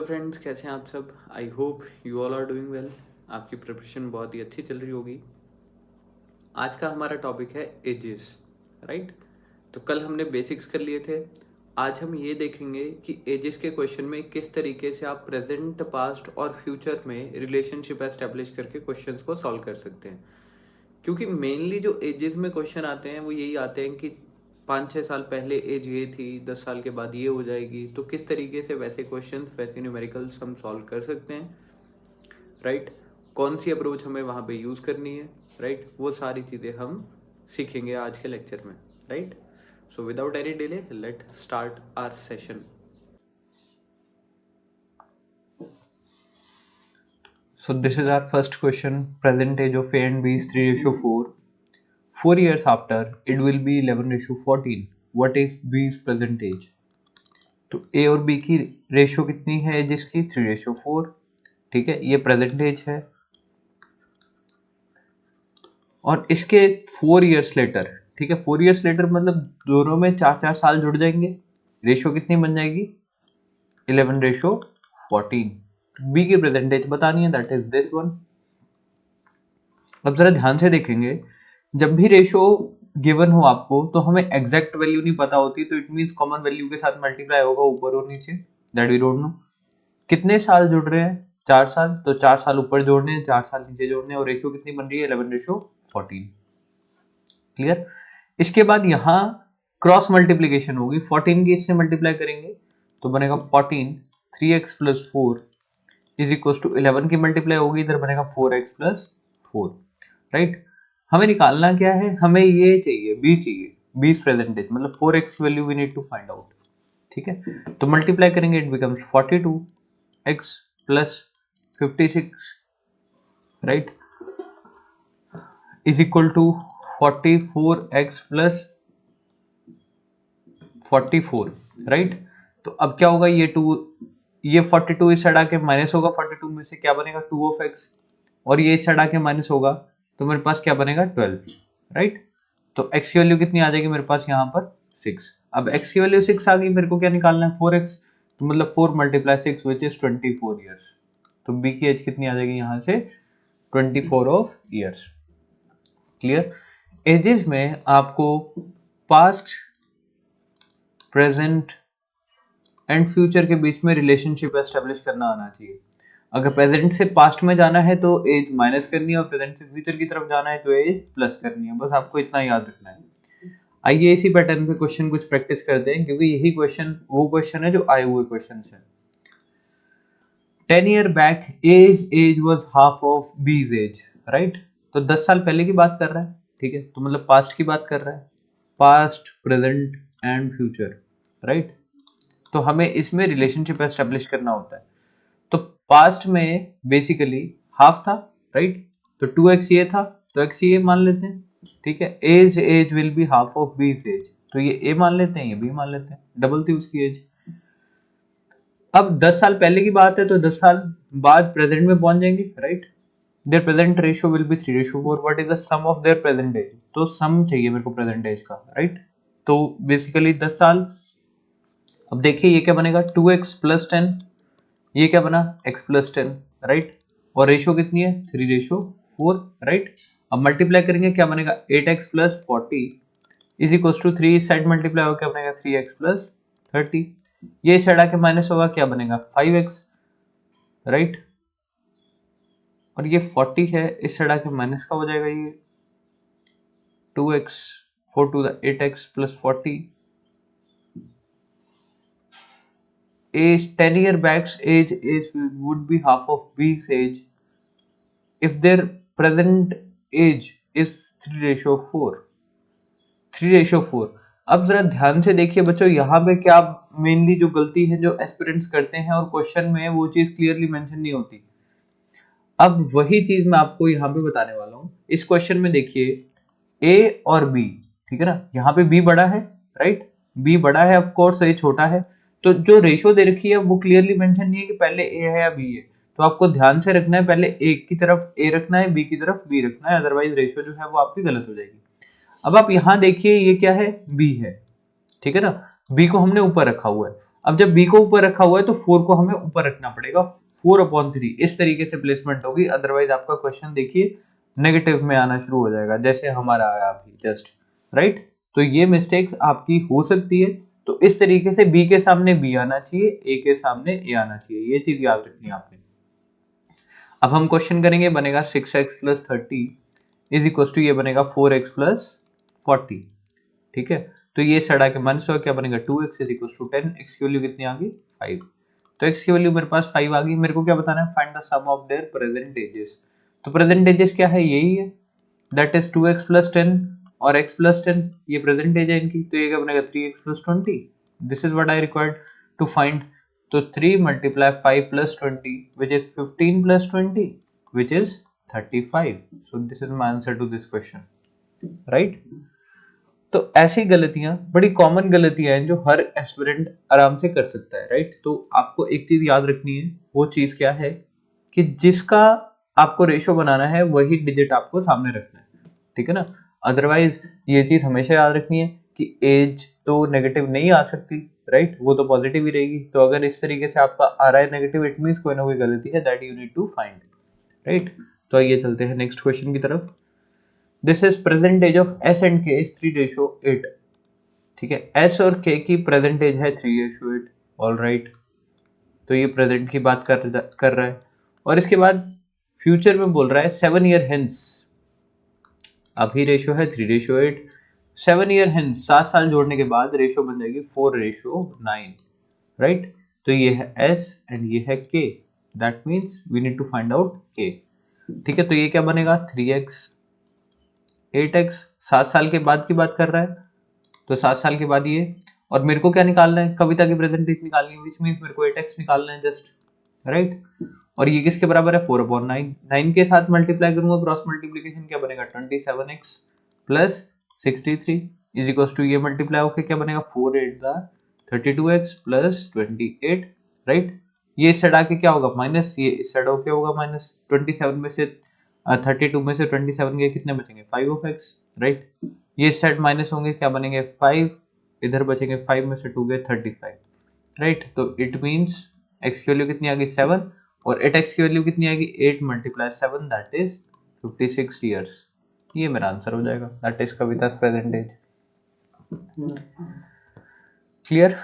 Hello friends, कैसे हैं आप सब। I hope you all are doing well. आपकी प्रिपरेशन बहुत ही अच्छी चल रही होगी। आज का हमारा टॉपिक है एजेस, राइट। तो कल हमने बेसिक्स कर लिए थे। आज हम ये देखेंगे कि एजेस के क्वेश्चन में किस तरीके से आप प्रेजेंट, पास्ट और फ्यूचर में रिलेशनशिप एस्टेब्लिश करके क्वेश्चंस को सॉल्व कर सकते हैं। क्योंकि मेनली जो एजेस में क्वेश्चन आते हैं वो यही आते हैं कि 5-6 साल पहले एज ये थी, 10 साल के बाद ये हो जाएगी। तो किस तरीके से वैसे क्वेश्चंस, वैसे न्यूमेरिकल्स हम सॉल्व कर सकते हैं, राइट। कौन सी अप्रोच हमें वहाँ पे यूज़ करनी है, राइट। वो सारी चीज़ें हम सीखेंगे आज के लेक्चर में, right. So without any delay let start our session. So this is our first question. Present age of A and B is 3:4. 4 years after, it will be 11:14. What is B's present age? तो A और B की ratio कितनी है जिसकी 3:4, ठीक है, ये present as है। और इसके 4 years लेटर, ठीक है, 4 years लेटर मतलब दोनों में 4-4 साल जुड़ जाएंगे। रेशियो कितनी बन जाएगी? 11:14। बी की प्रेजेंट एज बतानी है, दैट इज दिस वन। अब जरा ध्यान से देखेंगे, जब भी रेशो गिवन हो आपको तो हमें एग्जैक्ट वैल्यू नहीं पता होती, तो इट मींस कॉमन वैल्यू के साथ मल्टीप्लाई होगा ऊपर और नीचे, दैट वी डोंट नो। कितने साल जुड़ रहे हैं? 4 साल, तो 4 साल ऊपर जोड़ने हैं, 4 साल नीचे जोड़ने हैं, और रेशियो कितनी बन रही है? 11:14। क्लियर। इसके बाद यहाँ क्रॉस मल्टीप्लीकेशन होगी, 14 की इससे मल्टीप्लाई करेंगे तो बनेगा 14, 3x + 4 इज इक्वल टू 11 की मल्टीप्लाई होगी, इधर बनेगा 4x + 4, राइट। हमें निकालना क्या है? हमें ये चाहिए, बी चाहिए, बीस प्रेजेंटेज मतलब 4x की value we need to find out, ठीक है। तो मल्टीप्लाई करेंगे, it becomes 42x + 56, right, is equal to 44x + 44, right. तो अब क्या होगा? ये 42 इस साइड आके माइनस होगा, 42 में से क्या बनेगा? 2x, और ये इस साइड आके माइनस होगा तो मेरे पास क्या बनेगा? 12, राइट। तो x की वैल्यू कितनी आ जाएगी मेरे पास यहाँ पर? 6। अब x की वैल्यू 6 आ गई, मेरे को क्या निकालना है? 4x, तो मतलब 4 × 6 विच इज 24 ईयर्स। तो b की एज कितनी आ जाएगी यहाँ से? 24 ऑफ ईयर्स। क्लियर। एजेस में आपको पास्ट, प्रेजेंट एंड फ्यूचर के बीच में रिलेशनशिप एस्टेब्लिश करना आना चाहिए। अगर प्रेजेंट से पास्ट में जाना है तो एज माइनस करनी है, और प्रेजेंट से फ्यूचर की तरफ जाना है तो एज प्लस करनी है। बस आपको इतना याद रखना है। आइए इसी पैटर्न पे क्वेश्चन कुछ प्रैक्टिस करते हैं, क्योंकि यही क्वेश्चन वो क्वेश्चन है जो आए हुए क्वेश्चन है। 10 year back A's age was half of B's age, right. तो 10 साल पहले की बात कर रहा है, ठीक है, तो मतलब पास्ट की बात कर रहा है, past, present and future, right. तो हमें इसमें रिलेशनशिप एस्टेब्लिश करना होता है। तो पास्ट में बेसिकली हाफ था, राइट, तो 2x ये था, तो x ये मान लेते हैं, ठीक है। Age will be half of B's age, तो ये a मान लेते हैं, ये b मान लेते हैं, डबल थी उसकी एज। अब 10 साल पहले की बात है, तो 10 साल बाद प्रेजेंट में पहुंच जाएंगे, right. Their present ratio will be 3:4। What is the sum of their present age? तो सम चाहिए मेरे को प्रेजेंट एज का, राइट। तो बेसिकली 10 साल। अब देखिए ये क्या बनेगा? 2x + 10, ये क्या बना? x + 10, right. और रेशियो कितनी है? 3:4, राइट। अब मल्टीप्लाई करेंगे, क्या बनेगा? 8x + 40 इज इक्वल टू 3, इस साइड मल्टीप्लाई होगा, क्या बनेगा? 3x + 30, ये साइड आके माइनस होगा, क्या बनेगा? 5x, right. और ये 40 है, इस साइड आके माइनस का हो जाएगा, ये 2x, 4 to the 8x + 40। age 10 year back's age is would be half of B's age if their present age is 3:4, 3:4। अब जरा ध्यान से देखिए बच्चों, यहाँ पे क्या मेनली जो गलती है जो एस्पिरेंट्स करते हैं, और क्वेश्चन में वो चीज क्लियरली मेंशन नहीं होती। अब वही चीज मैं आपको यहाँ पे बताने वाला हूँ। इस क्वेश्चन में देखिए ए और बी, ठीक है ना, यहाँ पे बी बड़ा है, राइट, बी बड़ा है, ऑफ कोर्स ए छोटा है। तो जो रेशियो दे रखी है वो क्लियरली मेंशन नहीं है कि पहले ए है या बी है। तो आपको ध्यान से रखना है, पहले ए की तरफ ए रखना है, बी की तरफ बी रखना है, अदरवाइज रेशियो जो है वो आपकी गलत हो जाएगी। अब आप यहाँ देखिए, ये क्या है? बी है, ठीक है ना, बी को हमने ऊपर रखा हुआ है। अब जब b को ऊपर रखा हुआ है तो 4 को हमें ऊपर रखना पड़ेगा, 4/3 इस तरीके से प्लेसमेंट होगी, अदरवाइज आपका क्वेश्चन देखिए नेगेटिव में आना शुरू हो जाएगा, जैसे हमारा आया अभी जस्ट, राइट। तो ये मिस्टेक्स आपकी हो सकती है, तो इस तरीके से b के सामने b आना चाहिए, a के सामने a आना चाहिए, ये चीज याद रखनी है आपने। अब हम क्वेश्चन करेंगे, बनेगा 6x + 30 इज इक्वल टू, ये बनेगा 4x + 40, ठीक है। तो ये सड़ा के माइनस हुआ, क्या बनेगा 2x is equal to 10, x की वैल्यू कितनी आ गई 5। तो x की वैल्यू मेरे पास 5 आ गई, मेरे को क्या बताना है, find the sum of their present ages. तो प्रेजेंट एजेस क्या है, यही है, दैट इज 2x + 10 और x + 10, ये प्रेजेंट एज है इनकी, तो ये क्या बनेगा 3x + 20। This is what I required to find. तो 3 × 5 + 20 which is 15 + 20 which is 35. So this is my answer to this question, right? तो ऐसी गलतियां बड़ी कॉमन गलतियां हैं जो हर एस्पिरेंट आराम से कर सकता है, राइट। तो आपको एक चीज याद रखनी है, वो चीज क्या है कि जिसका आपको रेशो बनाना है वही डिजिट आपको सामने रखना है, ठीक है ना। अदरवाइज ये चीज हमेशा याद रखनी है कि एज तो नेगेटिव नहीं आ सकती, राइट, वो तो पॉजिटिव ही रहेगी। तो अगर इस तरीके से आपका आ रहा है नेगेटिव, इट मींस कोई ना कोई गलती है, that you need to find, right. तो आइए चलते हैं नेक्स्ट क्वेश्चन की तरफ। This is present age of s and k is 3:8, ठीक है। s और k की प्रेजेंट एज है 3:8, ऑल राइट। तो ये प्रेजेंट की बात कर रहा है, और इसके बाद फ्यूचर में बोल रहा है 7 ईयर हेंस, अभी रेशो है 3:8, 7 ईयर हेंस 7 साल जोड़ने के बाद रेशो बन जाएगी 4:9, राइट। तो ये है s एंड ये है k, that means we need to find out k, ठीक है। तो ये क्या बनेगा 3x 8x, 7 साल के बाद की बात कर रहा है, तो 7 साल के बाद ये, और मेरे को क्या निकालना है, कविता की प्रेजेंट एज निकालनी है, विच मींस मेरे को 8x निकालना है जस्ट, राइट। और ये किसके बराबर है 4/9, 9 के साथ मल्टीप्लाई करूंगा, क्रॉस मल्टीप्लीकेशन क्या बनेगा 27x + 63 इज इक्वल टू, ये मल्टीप्लाई होकर क्या बनेगा 4×8 = 32x + 28, राइट। ये सड़ा के क्या होगा माइनस, ये सड़ा होके होगा माइनस, 27 में से 32 में से 27 के कितने बचेंगे 5x, राइट। ये सेट माइनस होंगे, क्या बनेंगे 5, इधर बचेंगे 5 में से 2 गए 35, राइट। तो इट मींस x की वैल्यू कितनी आ गई 7, और 8x की वैल्यू कितनी आएगी 8 × 7 दैट इज 56 इयर्स। ये मेरा आंसर हो जाएगा, that is Kavita's present age. Clear.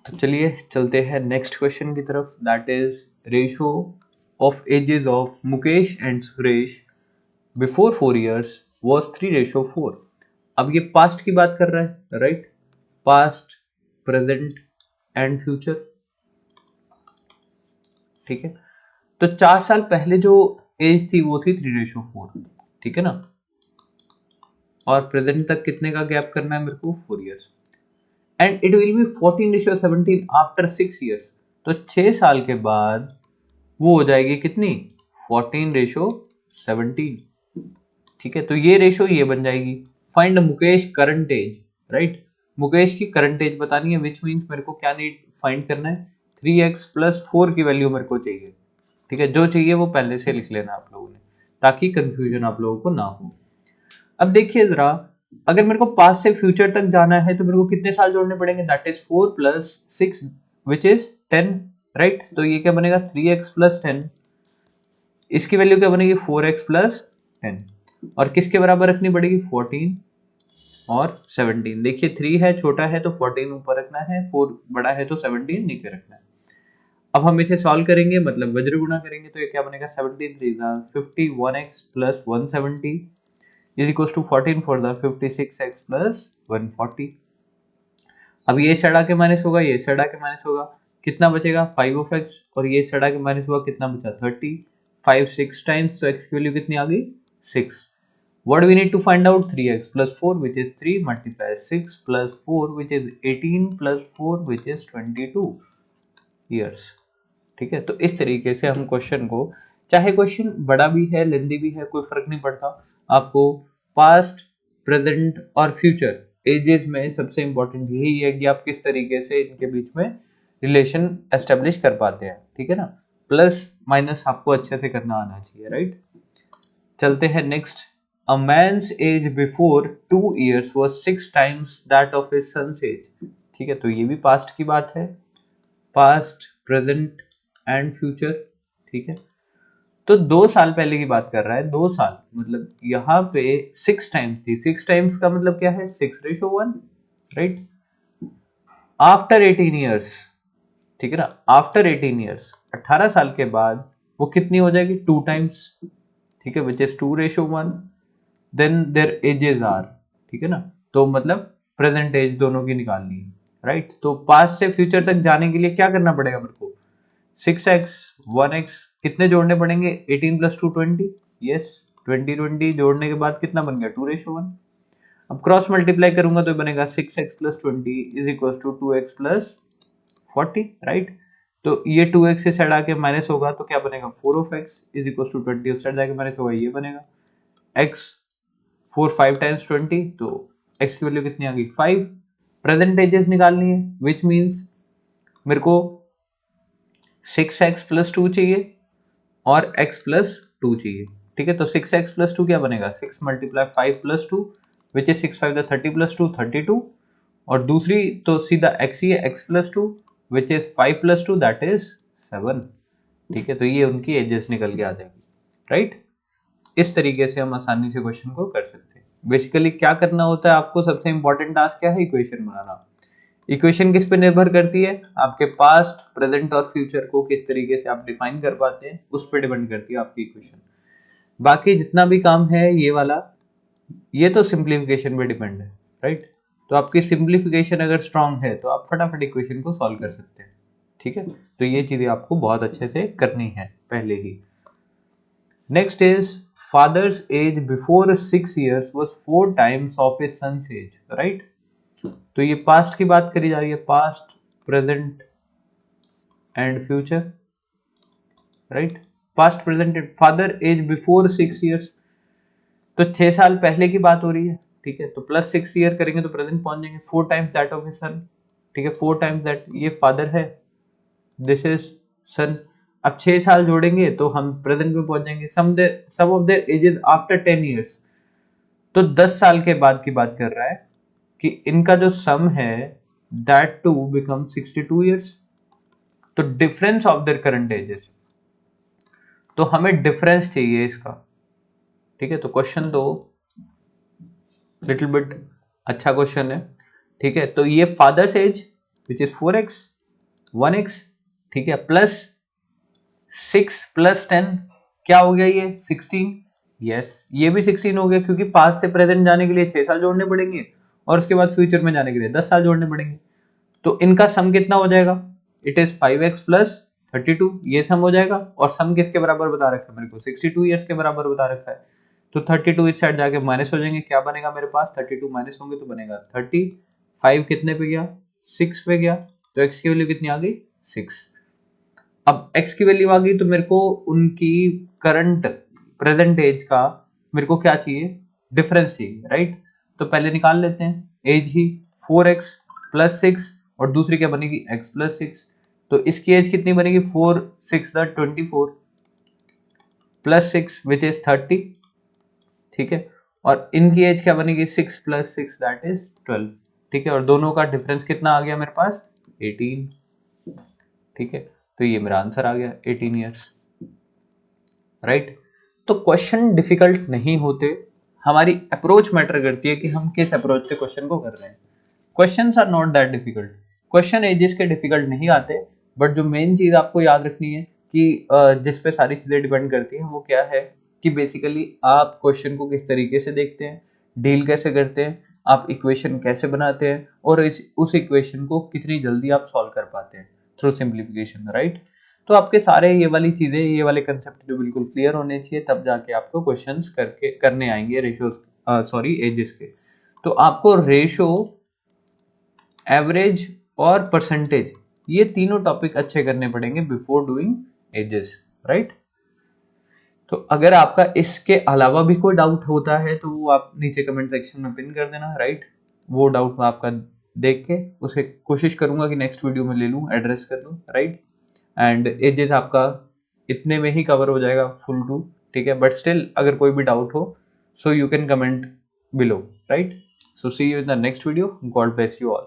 तो चलिए चलते हैं नेक्स्ट क्वेश्चन की तरफ, that is ratio of ages of Mukesh and Suresh before 4 years was 3:4। अब ये पास्ट की बात कर रहा है, right, past present and future, ठीक है। तो 4 साल पहले जो एज थी वो थी 3:4, ठीक है ना, और प्रेजेंट तक कितने का गैप करना है मेरे को 4 years, and it will be 14:17 after 6 years. तो 6 साल के बाद वो हो जाएगी कितनी 14:17, ठीक है। तो ये रेशो ये बन जाएगी, find Mukesh current age, right. Mukesh की करंट एज बतानी है, विच मींस मेरे को क्या नीड फाइंड करना है 3x + 4 की वैल्यू मेरे को चाहिए, ठीक है। जो चाहिए वो पहले से लिख लेना आप लोगों ने, ताकि कंफ्यूजन आप लोगों को ना हो। अब देखिए जरा, अगर मेरे को पास्ट से फ्यूचर तक जाना है तो मेरे को कितने साल जोड़ने पड़ेंगे, that is 4 + 6 which is 10, right. तो ये क्या बनेगा 3x + 10, इसकी वैल्यू क्या बनेगी 4x + 10, और किसके बराबर रखनी पड़ेगी 14 और 17। देखिए 3 है छोटा है तो 14 ऊपर रखना है, 4 बड़ा है तो 17 नीचे रखना है। अब हम इसे सॉल्व करेंगे, मतलब वज्र गुणा करेंगे, तो ये क्या बनेगा 17 3 51x + 170 is equals to 14 for the 56x + 140। अब ये सड़ा के माइनस होगा, ये सड़ा के माइनस होगा, कितना बचेगा 5x, और ये सड़ा के माइनस हुआ, कितना बचा 30, 5 6 टाइम्स, तो x की वैल्यू कितनी आ गई 6। What we need to find out 3x + 4 which is 3 × 6 + 4 which is 18 + 4 which is 22 years, ठीक है। तो इस तरीके से हम क्वेश्चन को, चाहे क्वेश्चन बड़ा भी है लेंदी भी है कोई फर्क नहीं पड़ता, आपको पास्ट प्रेजेंट और फ्यूचर एजेस में सबसे इंपॉर्टेंट यही है कि आप किस तरीके से इनके बीच में रिलेशन एस्टेब्लिश कर पाते हैं, ठीक है ना। प्लस माइनस आपको अच्छे से करना आना चाहिए, राइट। चलते हैं next. A man's age before 2 years was 6 times that of his son's age, ठीक है। तो ये भी पास्ट की बात है, पास्ट, प्रेजेंट एंड फ्यूचर, ठीक है। तो 2 साल पहले की बात कर रहा है, 2 साल मतलब यहाँ पे 6 टाइम्स थी, 6 टाइम्स का मतलब क्या है, 6:1, राइट। आफ्टर 18 ईयर्स, ठीक है ना, आफ्टर 18 ईयर्स, 18 साल के बाद वो कितनी हो जाएगी, 2 टाइम्स, ठीक है, which is 2:1। Then their ages are, ठीक है ना, तो मतलब प्रेजेंट एज दोनों की निकालनी है, राइट। तो पास्ट से फ्यूचर तक जाने के लिए क्या करना पड़ेगा मेरे को, 6x 1x कितने जोड़ने पड़ेंगे, 18 + 2 20, यस 20 जोड़ने के बाद कितना बन गया, 2:1। अब क्रॉस मल्टीप्लाई करूंगा तो बनेगा 6x + 20 = 2x + 40, राइट। तो ये 2x से साइड आके माइनस होगा तो क्या बनेगा, 4x = 20 साइड जाके माइनस होगा, ये बनेगा x 4 5 टाइम्स 20, तो x की वैल्यू कितनी आ गई, 5। प्रेजेंट एजेस निकालनी है, विच मींस मेरे को 6x + 2 चाहिए और x + 2 चाहिए, ठीक है। तो 6x + 2 क्या बनेगा, 6 × 5 + 2 विच इज 6 5 30 + 2 32, और दूसरी तो सीधा x ही है, x + 2 which is 5 + 2 that is 7, ठीक है। तो ये उनकी एजेस निकल के आ जाएगी, राइट। इस तरीके से हम आसानी से क्वेश्चन को कर सकते हैं। बेसिकली क्या करना होता है आपको, सबसे इंपॉर्टेंट टास्क क्या है, इक्वेशन बनाना। इक्वेशन किस पे निर्भर करती है, आपके पास्ट, प्रेजेंट और फ्यूचर को किस तरीके से आप डिफाइन कर पाते हैं, उस पर डिपेंड करती है आपकी इक्वेशन। बाकी जितना भी काम है ये वाला, ये तो सिंप्लीफिकेशन पे डिपेंड है, राइट। तो आपकी सिंप्लीफिकेशन अगर स्ट्रांग है तो आप फटाफट इक्वेशन को सॉल्व कर सकते हैं, ठीक है। तो ये चीजें आपको बहुत अच्छे से करनी है पहले ही। Next is father's age before 6 years was 4 times of his son's age, right. तो ये पास्ट की बात करी जा रही है, past, present and future, right. Past, present, father age before 6 years, तो 6 साल पहले की बात हो रही है, ठीक है। तो प्लस 6 ईयर करेंगे तो प्रेजेंट पहुंच जाएंगे, 4 times that of his son, ठीक है। 4 टाइम्स दैट, ये फादर है, दिस इज सन। अब 6 साल जोड़ेंगे तो हम प्रेजेंट में पहुंच जाएंगे, some of their ages after 10 years, तो 10 साल के बाद की बात कर रहा है कि इनका जो सम है दैट टू बिकम 62 years। तो difference of their current ages, तो हमें डिफरेंस चाहिए इसका, ठीक है। तो क्वेश्चन तो लिटिल बिट अच्छा क्वेश्चन है, ठीक है। तो ये father's age which is 4x 1x, ठीक है, प्लस 6 + 10 क्या हो गया, ये 16, यस ये भी 16 हो गया, क्योंकि पास्ट से प्रेजेंट जाने के लिए 6 साल जोड़ने पड़ेंगे और उसके बाद फ्यूचर में जाने के लिए 10 साल जोड़ने पड़ेंगे। तो इनका सम कितना हो जाएगा, इट इज 5x + 32, ये सम हो जाएगा। और सम किसके बराबर बता रखा है मेरे को, 62 ईयर्स के बराबर बता रखा है। तो 32 इस साइड जाके माइनस हो जाएंगे, क्या बनेगा मेरे पास, 32 माइनस होंगे तो बनेगा 30, 5 कितने पे गया, 6 पे गया, तो x की वैल्यू कितनी आ गई, 6। अब x की वैल्यू आ गई तो मेरे को उनकी करंट प्रेजेंट एज का मेरे को क्या चाहिए, डिफरेंस चाहिए, राइट। तो पहले निकाल लेते हैं, एज ही 4x + 6 और दूसरी क्या बनेगी, x + 6, तो इसकी एज कितनी बनेगी, 4 6 24 + 6 विच इज 30, ठीक है। और इनकी एज क्या बनेगी, 6 + 6 दैट इज 12, ठीक है। और दोनों का डिफरेंस कितना आ गया मेरे पास, 18, ठीक है। तो ये मेरा आंसर आ गया 18 ईयर्स, राइट। तो क्वेश्चन डिफिकल्ट नहीं होते, हमारी अप्रोच मैटर करती है कि हम किस अप्रोच से क्वेश्चन को कर रहे हैं। Questions are not that difficult, question ages के डिफिकल्ट नहीं आते, बट जो मेन चीज आपको याद रखनी है कि जिस पे सारी चीजें डिपेंड करती हैं वो क्या है, कि बेसिकली आप क्वेश्चन को किस तरीके से देखते हैं, डील कैसे करते हैं, आप इक्वेशन कैसे बनाते हैं, और उस इक्वेशन को कितनी जल्दी आप सॉल्व कर पाते हैं थ्रू सिंप्लीफिकेशन, राइट। तो आपके सारे ये वाली चीजें, ये वाले कंसेप्ट जो बिल्कुल क्लियर होने चाहिए, तब जाके आपको क्वेश्चंस करने आएंगे रेशो, सॉरी एजेस के। तो आपको रेशो, एवरेज और परसेंटेज, ये तीनों टॉपिक अच्छे करने पड़ेंगे बिफोर डूइंग एजेस, राइट। तो अगर आपका इसके अलावा भी कोई डाउट होता है तो वो आप नीचे कमेंट सेक्शन में पिन कर देना, राइट। वो डाउट मैं आपका देख के उसे कोशिश करूंगा कि नेक्स्ट वीडियो में ले लूं, एड्रेस कर लूं, राइट। एंड एजेस आपका इतने में ही कवर हो जाएगा फुल टू, ठीक है। बट स्टिल अगर कोई भी डाउट हो so you can comment below, right. So see you in the next video, God bless you all.